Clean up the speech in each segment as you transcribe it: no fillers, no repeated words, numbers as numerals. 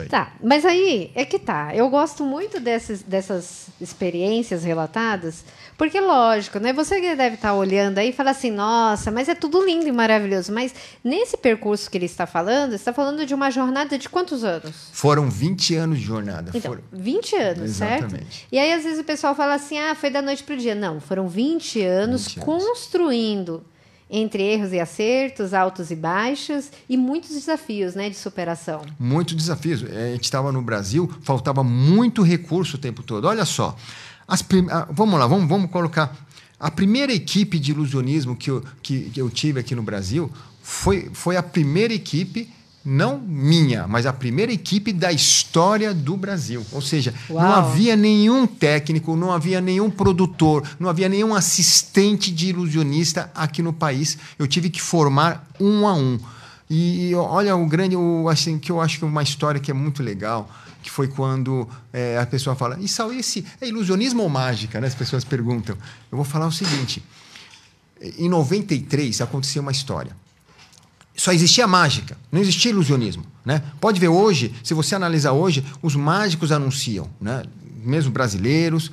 Tá, mas aí é que tá. Eu gosto muito dessas experiências relatadas, porque, lógico, né? Você deve estar olhando aí e falar assim, nossa, mas é tudo lindo e maravilhoso. Mas nesse percurso que ele está falando de uma jornada de quantos anos? Foram 20 anos de jornada. Então, 20 anos, certo? E aí, às vezes, o pessoal fala assim, foi da noite para o dia. Não, foram 20 anos construindo entre erros e acertos, altos e baixos, e muitos desafios, né, de superação. Muitos desafios. A gente estava no Brasil, faltava muito recurso o tempo todo. Olha só, vamos lá, vamos colocar... A primeira equipe de ilusionismo que eu tive aqui no Brasil foi a primeira equipe, não minha, mas a primeira equipe da história do Brasil. Ou seja, Uau. Não havia nenhum técnico, não havia nenhum produtor, não havia nenhum assistente de ilusionista aqui no país. Eu tive que formar um a um. E olha, assim, que eu acho que é uma história que é muito legal, que foi quando a pessoa fala, esse é ilusionismo ou mágica? Né? As pessoas perguntam. Eu vou falar o seguinte, em 93 aconteceu uma história. Só existia mágica, não existia ilusionismo. Né? Pode ver hoje, se você analisar hoje, os mágicos anunciam, né? Mesmo brasileiros,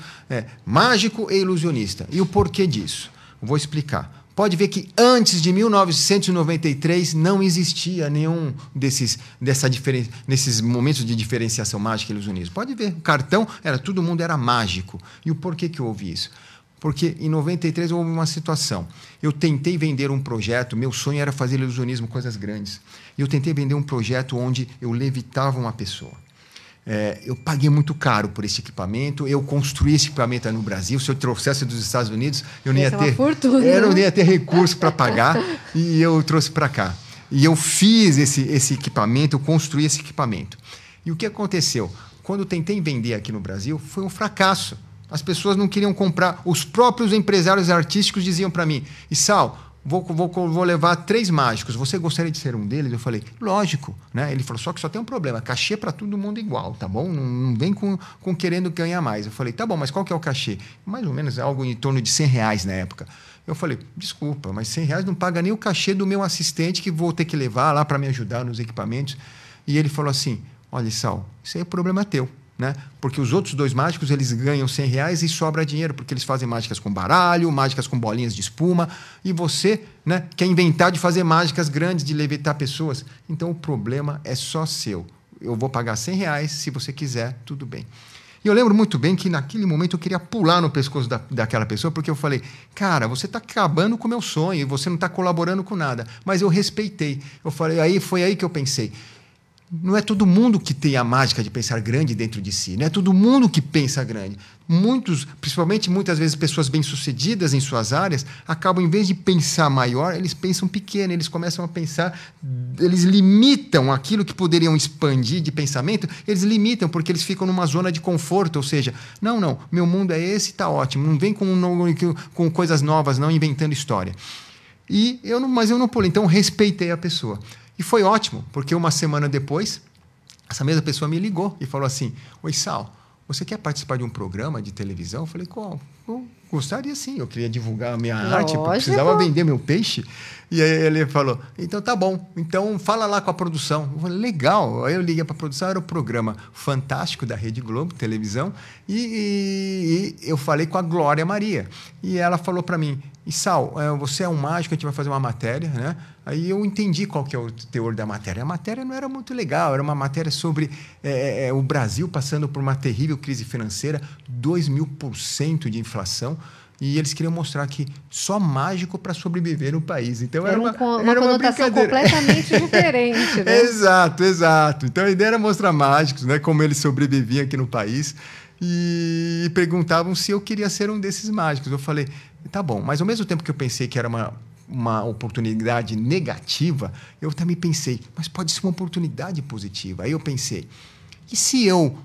mágico e ilusionista. E o porquê disso? Eu vou explicar. Pode ver que antes de 1993 não existia nenhum nesses momentos de diferenciação mágica e ilusionismo. Pode ver, o cartão todo mundo era mágico. E o porquê que houve isso? Porque em 93 houve uma situação. Eu tentei vender um projeto, meu sonho era fazer ilusionismo, coisas grandes. E eu tentei vender um projeto onde eu levitava uma pessoa. Eu paguei muito caro por esse equipamento, eu construí esse equipamento no Brasil. Se eu trouxesse dos Estados Unidos, eu não ia ter fortuna, eu não ia ter recurso para pagar, e eu trouxe para cá. E eu fiz esse equipamento, eu construí esse equipamento. E o que aconteceu? Quando eu tentei vender aqui no Brasil, foi um fracasso. As pessoas não queriam comprar. Os próprios empresários artísticos diziam para mim, Issal, vou levar 3 mágicos, você gostaria de ser um deles? Eu falei, lógico. Né? Ele falou, só que só tem um problema, cachê para todo mundo igual, tá bom? Não vem com querendo ganhar mais. Eu falei, tá bom, mas qual que é o cachê? Mais ou menos algo em torno de R$100 na época. Eu falei, desculpa, mas R$100 não paga nem o cachê do meu assistente que vou ter que levar lá para me ajudar nos equipamentos. E ele falou assim, olha, Issal, isso aí é problema teu. Né? Porque os outros 2 mágicos eles ganham R$100 e sobra dinheiro, porque eles fazem mágicas com baralho, mágicas com bolinhas de espuma, e você, né, quer inventar de fazer mágicas grandes, de levitar pessoas. Então o problema é só seu. Eu vou pagar R$100, se você quiser, tudo bem. E eu lembro muito bem que naquele momento eu queria pular no pescoço daquela pessoa, porque eu falei, cara, você está acabando com o meu sonho, e você não está colaborando com nada. Mas eu respeitei. Eu falei, foi aí que eu pensei, não é todo mundo que tem a mágica de pensar grande dentro de si. Não é todo mundo que pensa grande. Principalmente muitas vezes pessoas bem-sucedidas em suas áreas, acabam, em vez de pensar maior, eles pensam pequeno. Eles começam a pensar... Eles limitam aquilo que poderiam expandir de pensamento. Eles limitam porque eles ficam numa zona de conforto. Ou seja, não, meu mundo é esse, está ótimo. Não vem com coisas novas, não inventando história. Mas eu não pulei. Então, respeitei a pessoa. E foi ótimo, porque uma semana depois, essa mesma pessoa me ligou e falou assim, oi, Sal, você quer participar de um programa de televisão? Eu falei, qual? Eu gostaria sim, eu queria divulgar a minha arte, eu precisava vender meu peixe. E aí ele falou, então tá bom, então fala lá com a produção. Eu falei, legal. Aí eu liguei para a produção, era o programa fantástico da Rede Globo, televisão, e eu falei com a Glória Maria. E ela falou para mim, Issal, você é um mágico, a gente vai fazer uma matéria, né? Aí eu entendi qual que é o teor da matéria. A matéria não era muito legal, era uma matéria sobre o Brasil passando por uma terrível crise financeira, 2.000% de inflação, e eles queriam mostrar que só mágico para sobreviver no país. Então era uma conotação completamente diferente. Né? Exato. Então a ideia era mostrar mágicos, né? Como eles sobreviviam aqui no país, e perguntavam se eu queria ser um desses mágicos. Eu falei, tá bom, mas ao mesmo tempo que eu pensei que era uma oportunidade negativa, eu também pensei, mas pode ser uma oportunidade positiva. Aí eu pensei, e se eu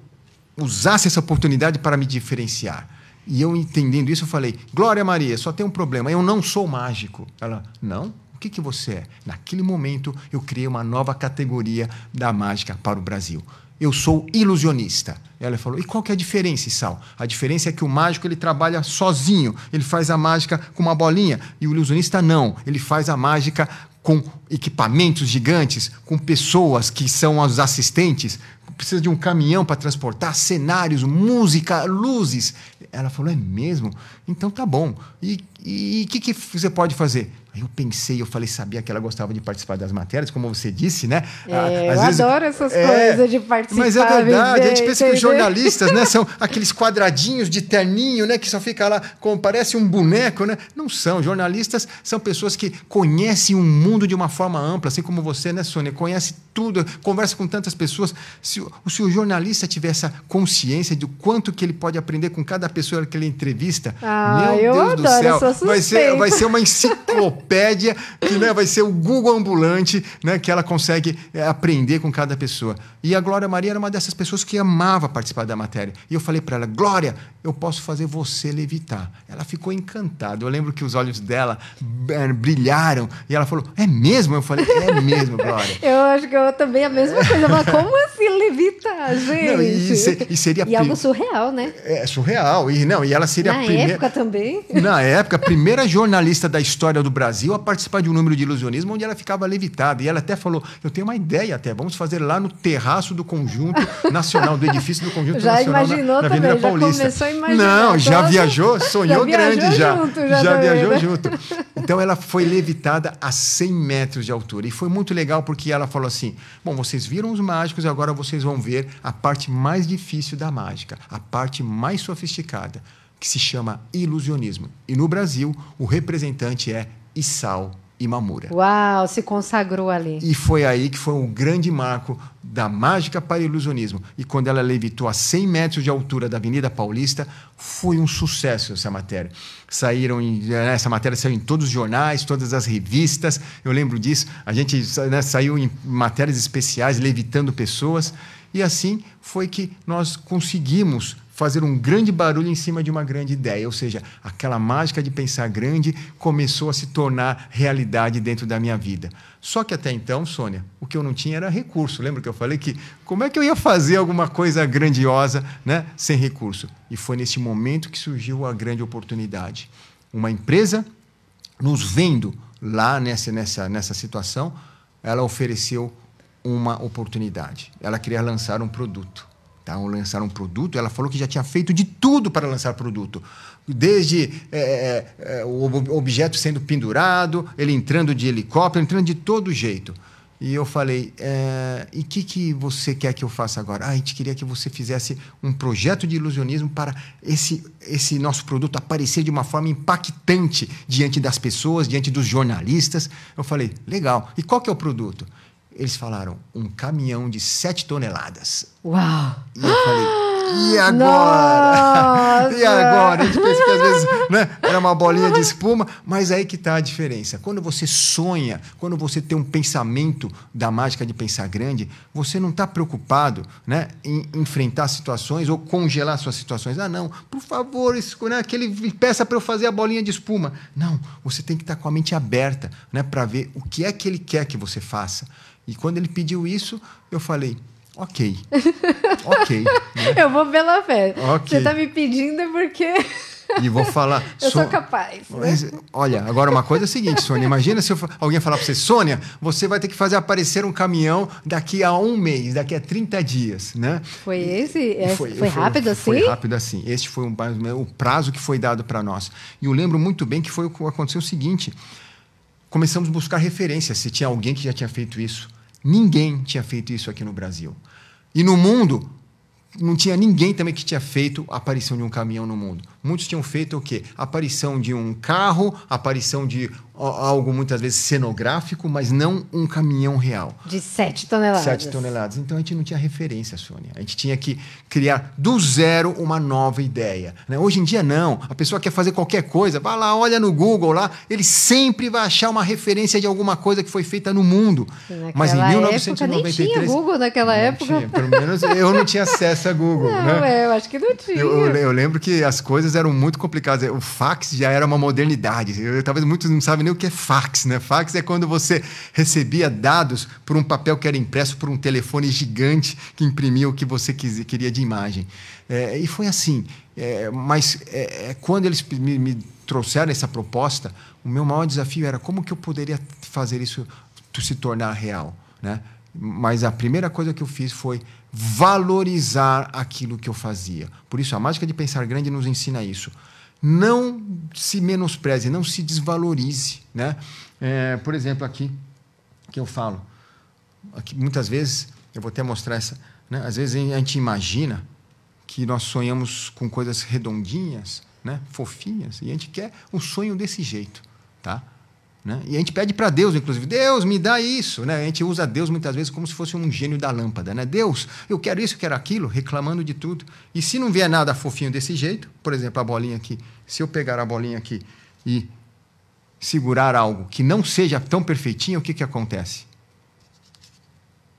usasse essa oportunidade para me diferenciar? E eu entendendo isso, eu falei, Glória Maria, só tem um problema, eu não sou mágico. Ela, não? O que você é? Naquele momento, eu criei uma nova categoria da mágica para o Brasil. Eu sou ilusionista. Ela falou, e qual que é a diferença, Issal? A diferença é que o mágico ele trabalha sozinho, ele faz a mágica com uma bolinha, e o ilusionista não, ele faz a mágica com equipamentos gigantes, com pessoas que são os assistentes, precisa de um caminhão para transportar cenários, música, luzes. Ela falou, é mesmo? Então tá bom. E o que você pode fazer? Aí eu pensei, eu falei, sabia que ela gostava de participar das matérias, como você disse, né? Eu adoro essas coisas de participar. Mas é verdade, a gente pensa que os jornalistas, né, são aqueles quadradinhos de terninho, né, que só fica lá, como parece um boneco, né? Não são. Jornalistas são pessoas que conhecem o mundo de uma forma ampla, assim como você, né, Sônia? Conhece tudo, conversa com tantas pessoas. Se o jornalista tiver essa consciência do quanto que ele pode aprender com cada pessoa que ele entrevista, meu Deus do céu, vai ser uma enciclopédia, que, né, vai ser o Google ambulante, né, que ela consegue aprender com cada pessoa. E a Glória Maria era uma dessas pessoas que amava participar da matéria. E eu falei para ela, Glória, eu posso fazer você levitar. Ela ficou encantada. Eu lembro que os olhos dela brilharam e ela falou, é mesmo? Eu falei, é mesmo, Glória. Eu acho que eu também a mesma coisa. Mas como assim levitar, gente? Não, seria algo surreal, né? É surreal. E ela seria a primeira... época também. Na época, a primeira jornalista da história do Brasil a participar de um número de ilusionismo onde ela ficava levitada. E ela até falou, eu tenho uma ideia até, vamos fazer lá no terraço do Conjunto Nacional, do edifício do Conjunto já Nacional imaginou na também, Avenida Paulista. Já começou a imaginar. Não, já viajou, sonhou grande já. Já viajou né? junto. Então ela foi levitada a 100 metros de altura. E foi muito legal porque ela falou assim, bom, vocês viram os mágicos e agora vocês vão ver a parte mais difícil da mágica, a parte mais sofisticada, que se chama ilusionismo. E no Brasil, o representante é Isao Imamura. Uau, se consagrou ali. E foi aí que foi um grande marco da mágica para o ilusionismo. E quando ela levitou a 100 metros de altura da Avenida Paulista, foi um sucesso essa matéria. Essa matéria saiu em todos os jornais, todas as revistas. Eu lembro disso. A gente, né, saiu em matérias especiais, levitando pessoas. E assim foi que nós conseguimos fazer um grande barulho em cima de uma grande ideia. Ou seja, aquela mágica de pensar grande começou a se tornar realidade dentro da minha vida. Só que até então, Sônia, o que eu não tinha era recurso. Lembra que eu falei que como é que eu ia fazer alguma coisa grandiosa, né, sem recurso? E foi nesse momento que surgiu a grande oportunidade. Uma empresa, nos vendo lá nessa situação, ela ofereceu uma oportunidade. Ela queria lançar um produto. Lançar um produto, ela falou que já tinha feito de tudo para lançar produto. Desde o objeto sendo pendurado, ele entrando de helicóptero, entrando de todo jeito. E eu falei, e o que você quer que eu faça agora? A gente queria que você fizesse um projeto de ilusionismo para esse nosso produto aparecer de uma forma impactante diante das pessoas, diante dos jornalistas. Eu falei, legal. E qual que é o produto? Eles falaram, um caminhão de 7 toneladas. Uau! E eu falei, e agora? Nossa! E agora? A gente pensa que às vezes, né, era uma bolinha de espuma, mas aí que está a diferença. Quando você sonha, quando você tem um pensamento da mágica de pensar grande, você não está preocupado, né, em enfrentar situações ou congelar suas situações. Ah, não, por favor, que ele peça para eu fazer a bolinha de espuma. Não, você tem que estar com a mente aberta, né, para ver o que é que ele quer que você faça. E quando ele pediu isso, eu falei, ok. Né? Eu vou pela fé. Okay. Você está me pedindo porque... E vou falar... eu sou capaz. Mas, olha, agora uma coisa é a seguinte, Sônia. Imagina se alguém falar para você, Sônia, você vai ter que fazer aparecer um caminhão daqui a 1 mês, daqui a 30 dias, né? Foi esse? Foi rápido assim? Foi rápido assim. Este foi o prazo que foi dado para nós. E eu lembro muito bem que foi o que aconteceu o seguinte... Começamos a buscar referências, se tinha alguém que já tinha feito isso. Ninguém tinha feito isso aqui no Brasil. E no mundo, não tinha ninguém também que tinha feito a aparição de um caminhão no mundo. Muitos tinham feito o quê? A aparição de um carro, a aparição de algo muitas vezes cenográfico, mas não um caminhão real. De 7 toneladas. 7 toneladas. Então, a gente não tinha referência, Sônia. A gente tinha que criar do zero uma nova ideia. Né? Hoje em dia, não. A pessoa quer fazer qualquer coisa, vai lá, olha no Google, lá, ele sempre vai achar uma referência de alguma coisa que foi feita no mundo. Mas em 1993... nem tinha Google naquela época. Tinha. Pelo menos eu não tinha acesso a Google. Não, né? Eu acho que não tinha. Eu lembro que as coisas eram muito complicadas. O fax já era uma modernidade. Talvez muitos não sabem nem o que é fax, né? Fax é quando você recebia dados por um papel que era impresso por um telefone gigante que imprimia o que você queria de imagem. E foi assim. Mas quando eles me trouxeram essa proposta, o meu maior desafio era como que eu poderia fazer isso se tornar real, né? Mas a primeira coisa que eu fiz foi valorizar aquilo que eu fazia. Por isso, a mágica de pensar grande nos ensina isso. Não se menospreze, não se desvalorize, né? Por exemplo, aqui, que eu falo, aqui, muitas vezes, eu vou até mostrar essa, né? Às vezes a gente imagina que nós sonhamos com coisas redondinhas, né? Fofinhas, e a gente quer um sonho desse jeito, tá? Né? E a gente pede para Deus, inclusive, Deus, me dá isso. Né? A gente usa Deus muitas vezes como se fosse um gênio da lâmpada. Né? Deus, eu quero isso, eu quero aquilo, reclamando de tudo. E se não vier nada fofinho desse jeito, por exemplo, a bolinha aqui, se eu pegar a bolinha aqui e segurar algo que não seja tão perfeitinho, o que acontece?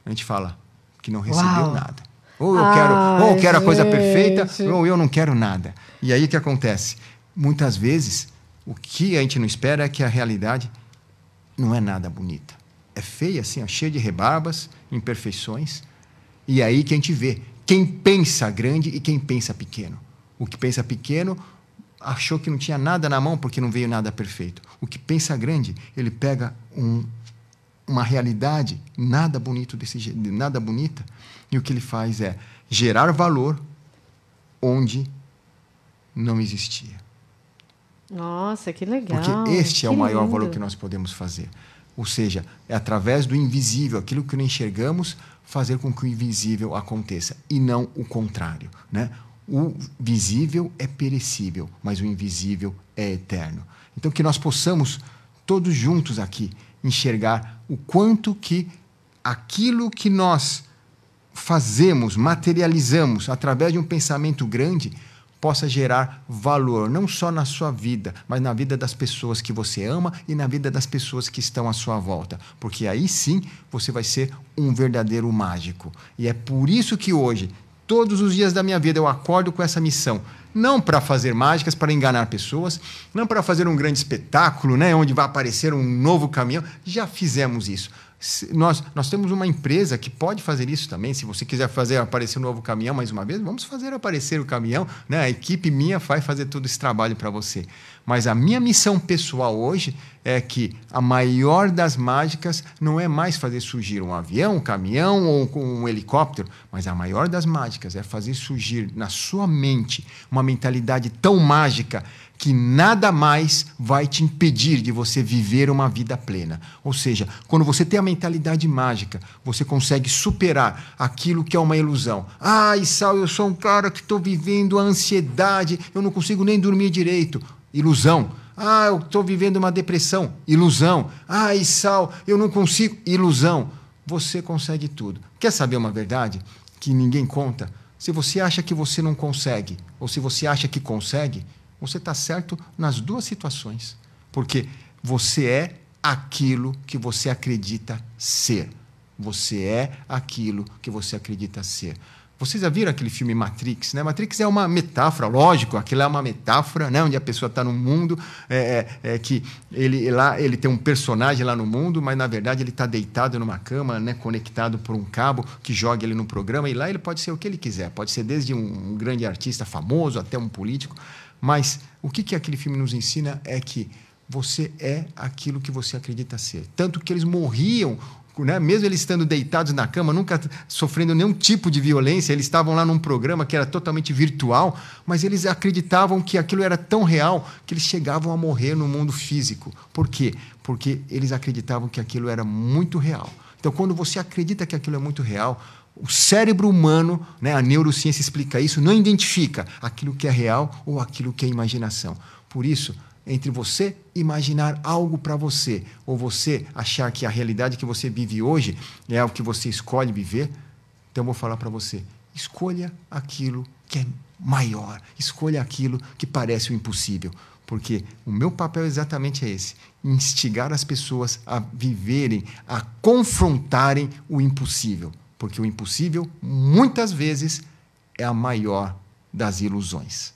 A gente fala que não recebeu nada. Ou eu quero a coisa perfeita, ou eu não quero nada. E aí o que acontece? Muitas vezes, o que a gente não espera é que a realidade não é nada bonita. É feia, assim, cheia de rebarbas, imperfeições. E aí que a gente vê quem pensa grande e quem pensa pequeno. O que pensa pequeno achou que não tinha nada na mão porque não veio nada perfeito. O que pensa grande, ele pega uma realidade nada bonito desse jeito, nada bonita, e o que ele faz é gerar valor onde não existia. Nossa, que legal. Porque este é o maior valor que nós podemos fazer. Ou seja, é através do invisível, aquilo que não enxergamos, fazer com que o invisível aconteça, e não o contrário, né? O visível é perecível, mas o invisível é eterno. Então, que nós possamos, todos juntos aqui, enxergar o quanto que aquilo que nós fazemos, materializamos, através de um pensamento grande, possa gerar valor, não só na sua vida, mas na vida das pessoas que você ama e na vida das pessoas que estão à sua volta. Porque aí sim você vai ser um verdadeiro mágico. E é por isso que hoje, todos os dias da minha vida, eu acordo com essa missão. Não para fazer mágicas, para enganar pessoas, não para fazer um grande espetáculo, né, onde vai aparecer um novo caminhão. Já fizemos isso. Nós temos uma empresa que pode fazer isso também. Se você quiser fazer aparecer um novo caminhão mais uma vez, vamos fazer aparecer o caminhão, né? A equipe minha vai fazer todo esse trabalho para você. Mas a minha missão pessoal hoje é que a maior das mágicas não é mais fazer surgir um avião, um caminhão ou um helicóptero, mas a maior das mágicas é fazer surgir na sua mente uma mentalidade tão mágica que nada mais vai te impedir de você viver uma vida plena. Ou seja, quando você tem a mentalidade mágica, você consegue superar aquilo que é uma ilusão. Sal, eu sou um cara que estou vivendo a ansiedade, eu não consigo nem dormir direito. Ilusão. Eu estou vivendo uma depressão. Ilusão. Sal, eu não consigo. Ilusão. Você consegue tudo. Quer saber uma verdade que ninguém conta? Se você acha que você não consegue, ou se você acha que consegue, você está certo nas duas situações. Porque você é aquilo que você acredita ser. Você é aquilo que você acredita ser. Vocês já viram aquele filme Matrix, né? Matrix é uma metáfora, lógico, aquilo é uma metáfora, né? Onde a pessoa está num mundo que ele tem um personagem lá no mundo, mas na verdade ele está deitado numa cama, né? Conectado por um cabo que joga ele no programa, e lá ele pode ser o que ele quiser, pode ser desde um grande artista famoso até um político. Mas o que aquele filme nos ensina é que você é aquilo que você acredita ser. Tanto que eles morriam, né? Mesmo eles estando deitados na cama, nunca sofrendo nenhum tipo de violência, eles estavam lá num programa que era totalmente virtual, mas eles acreditavam que aquilo era tão real que eles chegavam a morrer no mundo físico. Por quê? Porque eles acreditavam que aquilo era muito real. Então, quando você acredita que aquilo é muito real, o cérebro humano, né, a neurociência explica isso, não identifica aquilo que é real ou aquilo que é imaginação. Por isso, entre você imaginar algo para você ou você achar que a realidade que você vive hoje é o que você escolhe viver, então eu vou falar para você, escolha aquilo que é maior, escolha aquilo que parece o impossível. Porque o meu papel exatamente é esse, instigar as pessoas a viverem, a confrontarem o impossível. Porque o impossível, muitas vezes, é a maior das ilusões.